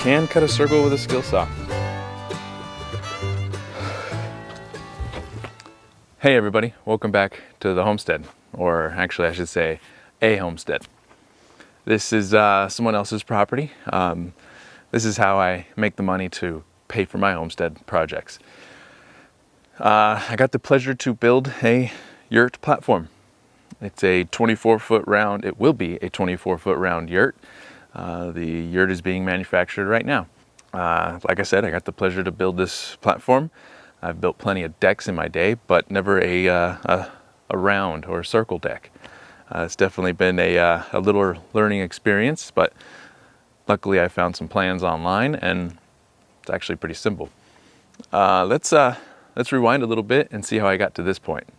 can cut a circle with a skill saw. Hey everybody, welcome back to the homestead, or actually I should say a homestead. This is someone else's property. This is how I make the money to pay for my homestead projects. I got the pleasure to build a yurt platform. It's a 24-foot round, it will be a 24-foot round yurt. The yurt is being manufactured right now. Like I said, I got the pleasure to build this platform. I've built plenty of decks in my day, but never a round or a circle deck. It's definitely been a little learning experience, but luckily I found some plans online and it's actually pretty simple. Let's rewind a little bit and see how I got to this point.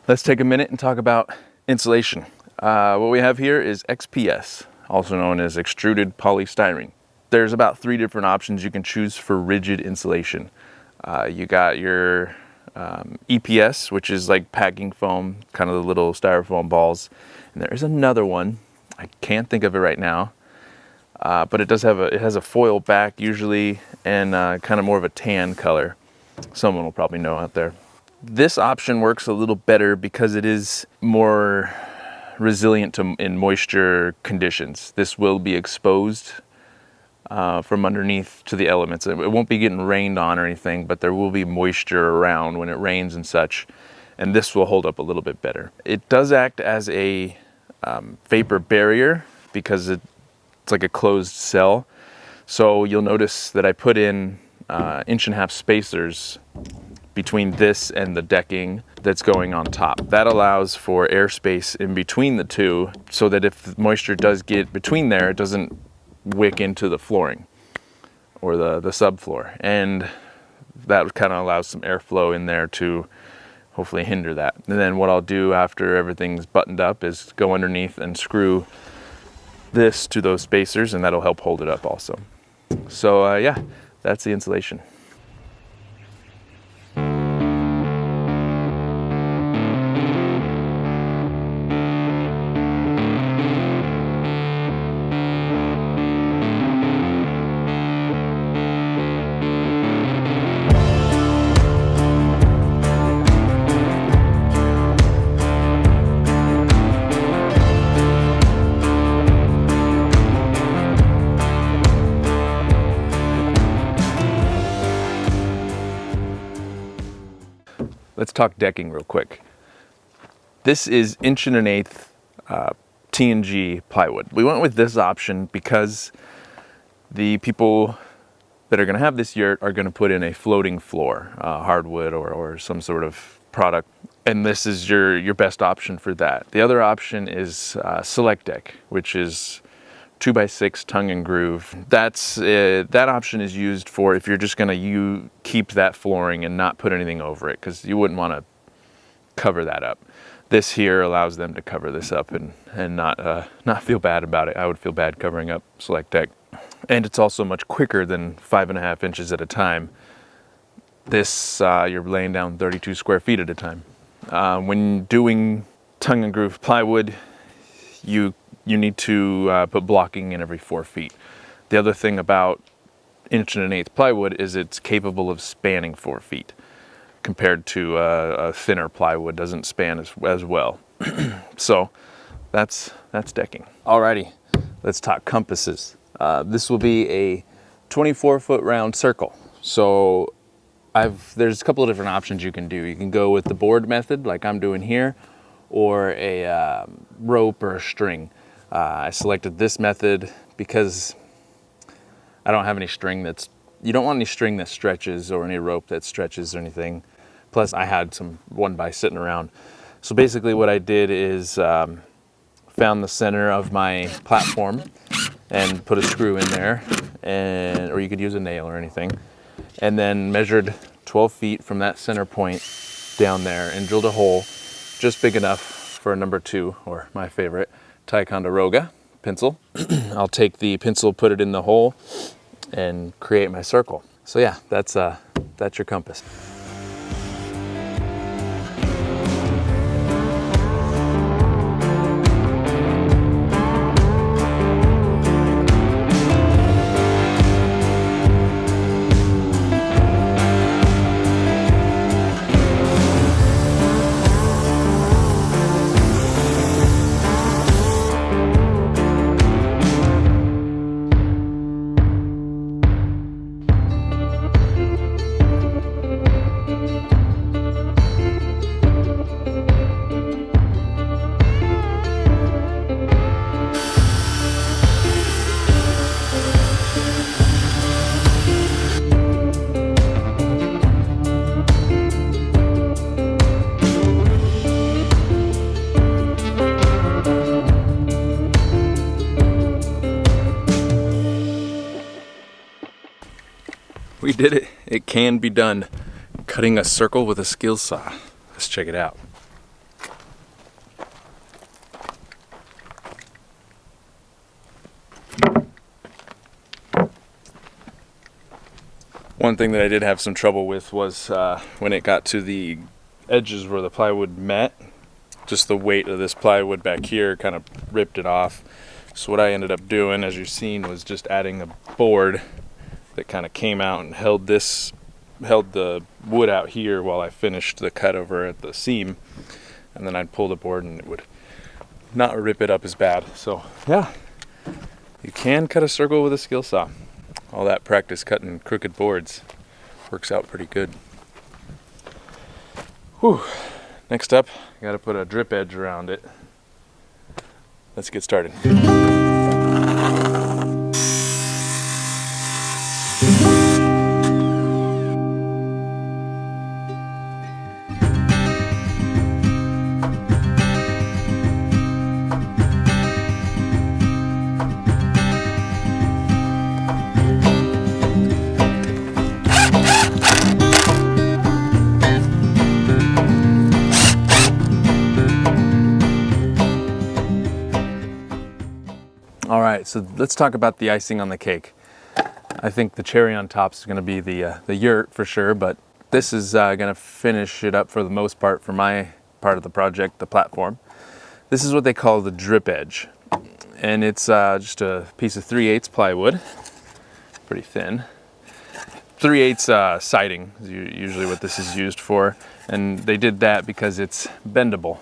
Let's take a minute and talk about insulation. What we have here is XPS, also known as extruded polystyrene. There's about 3 different options you can choose for rigid insulation. You got your EPS, which is like packing foam, kind of the little styrofoam balls. And there is another one, I can't think of it right now, but it has a foil back usually, and kind of more of a tan color. Someone will probably know out there. This option works a little better because it is more resilient in moisture conditions. This will be exposed from underneath to the elements. It won't be getting rained on or anything, but there will be moisture around when it rains and such, and this will hold up a little bit better. It does act as a vapor barrier because it's like a closed cell. So you'll notice that I put in 1.5-inch spacers between this and the decking that's going on top. That allows for airspace in between the two so that if the moisture does get between there, it doesn't wick into the flooring or the subfloor. And that kind of allows some airflow in there to hopefully hinder that. And then what I'll do after everything's buttoned up is go underneath and screw this to those spacers, and that'll help hold it up also. So yeah, that's the insulation. let's talk decking real quick. This is 1 1/8 T&G plywood. We went with this option because the people that are going to have this yurt are going to put in a floating floor, hardwood or some sort of product, and this is your best option for that. The other option is select deck, which is 2x6 tongue and groove. That option is used for if you're just going to keep that flooring and not put anything over it, because you wouldn't want to cover that up. This here allows them to cover this up and not feel bad about it. I would feel bad covering up select deck. And it's also much quicker than 5.5 inches at a time. This, you're laying down 32 square feet at a time. When doing tongue and groove plywood, you need to put blocking in every 4 feet. The other thing about 1 1/8 plywood is it's capable of spanning 4 feet, compared to a thinner plywood doesn't span as well. So that's decking. Alrighty, let's talk compasses. This will be a 24-foot round circle. So there's a couple of different options you can do. You can go with the board method like I'm doing here, or a rope or a string. I selected this method because I don't have any string you don't want any string that stretches or any rope that stretches or anything. Plus I had some 1x sitting around. So basically what I did is found the center of my platform and put a screw in there, or you could use a nail or anything, and then measured 12 feet from that center point down there and drilled a hole just big enough for a number 2, or my favorite, Ticonderoga pencil. I'll take the pencil, put it in the hole, and create my circle. So yeah, that's your compass. We did it. It can be done. Cutting a circle with a skill saw. Let's check it out. One thing that I did have some trouble with was when it got to the edges where the plywood met, just the weight of this plywood back here kind of ripped it off. So what I ended up doing, as you've seen, was just adding a board that kind of came out and held the wood out here while I finished the cut over at the seam, and then I'd pull the board and it would not rip it up as bad. So yeah, you can cut a circle with a skill saw. All that practice cutting crooked boards works out pretty good. Whew. Next up, I gotta put a drip edge around it. Let's get started. All right, so let's talk about the icing on the cake. I think the cherry on top is going to be the yurt for sure, but this is going to finish it up for the most part for my part of the project, the platform. This is what they call the drip edge, and it's just a piece of 3/8 plywood, pretty thin. 3/8 siding is usually what this is used for, and they did that because it's bendable.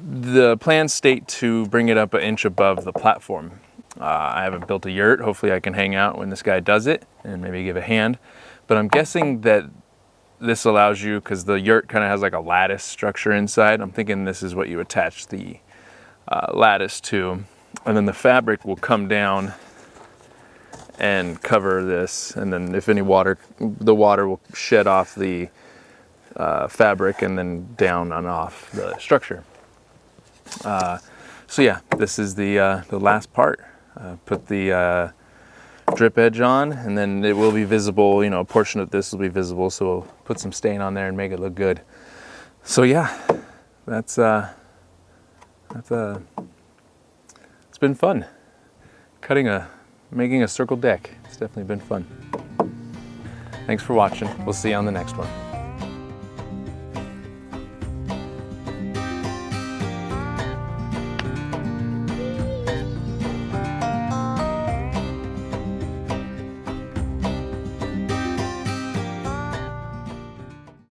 The plans state to bring it up an inch above the platform. I haven't built a yurt. Hopefully I can hang out when this guy does it and maybe give a hand. But I'm guessing that this allows you, because the yurt kind of has like a lattice structure inside, I'm thinking this is what you attach the lattice to, and then the fabric will come down and cover this, and then if any water, the water will shed off the fabric and then down and off the structure. So yeah, this is the last part. Put the drip edge on, and then it will be visible, you know, a portion of this will be visible, so we'll put some stain on there and make it look good. So yeah, it's been fun. Making a circle deck. It's definitely been fun. Thanks for watching. We'll see you on the next one.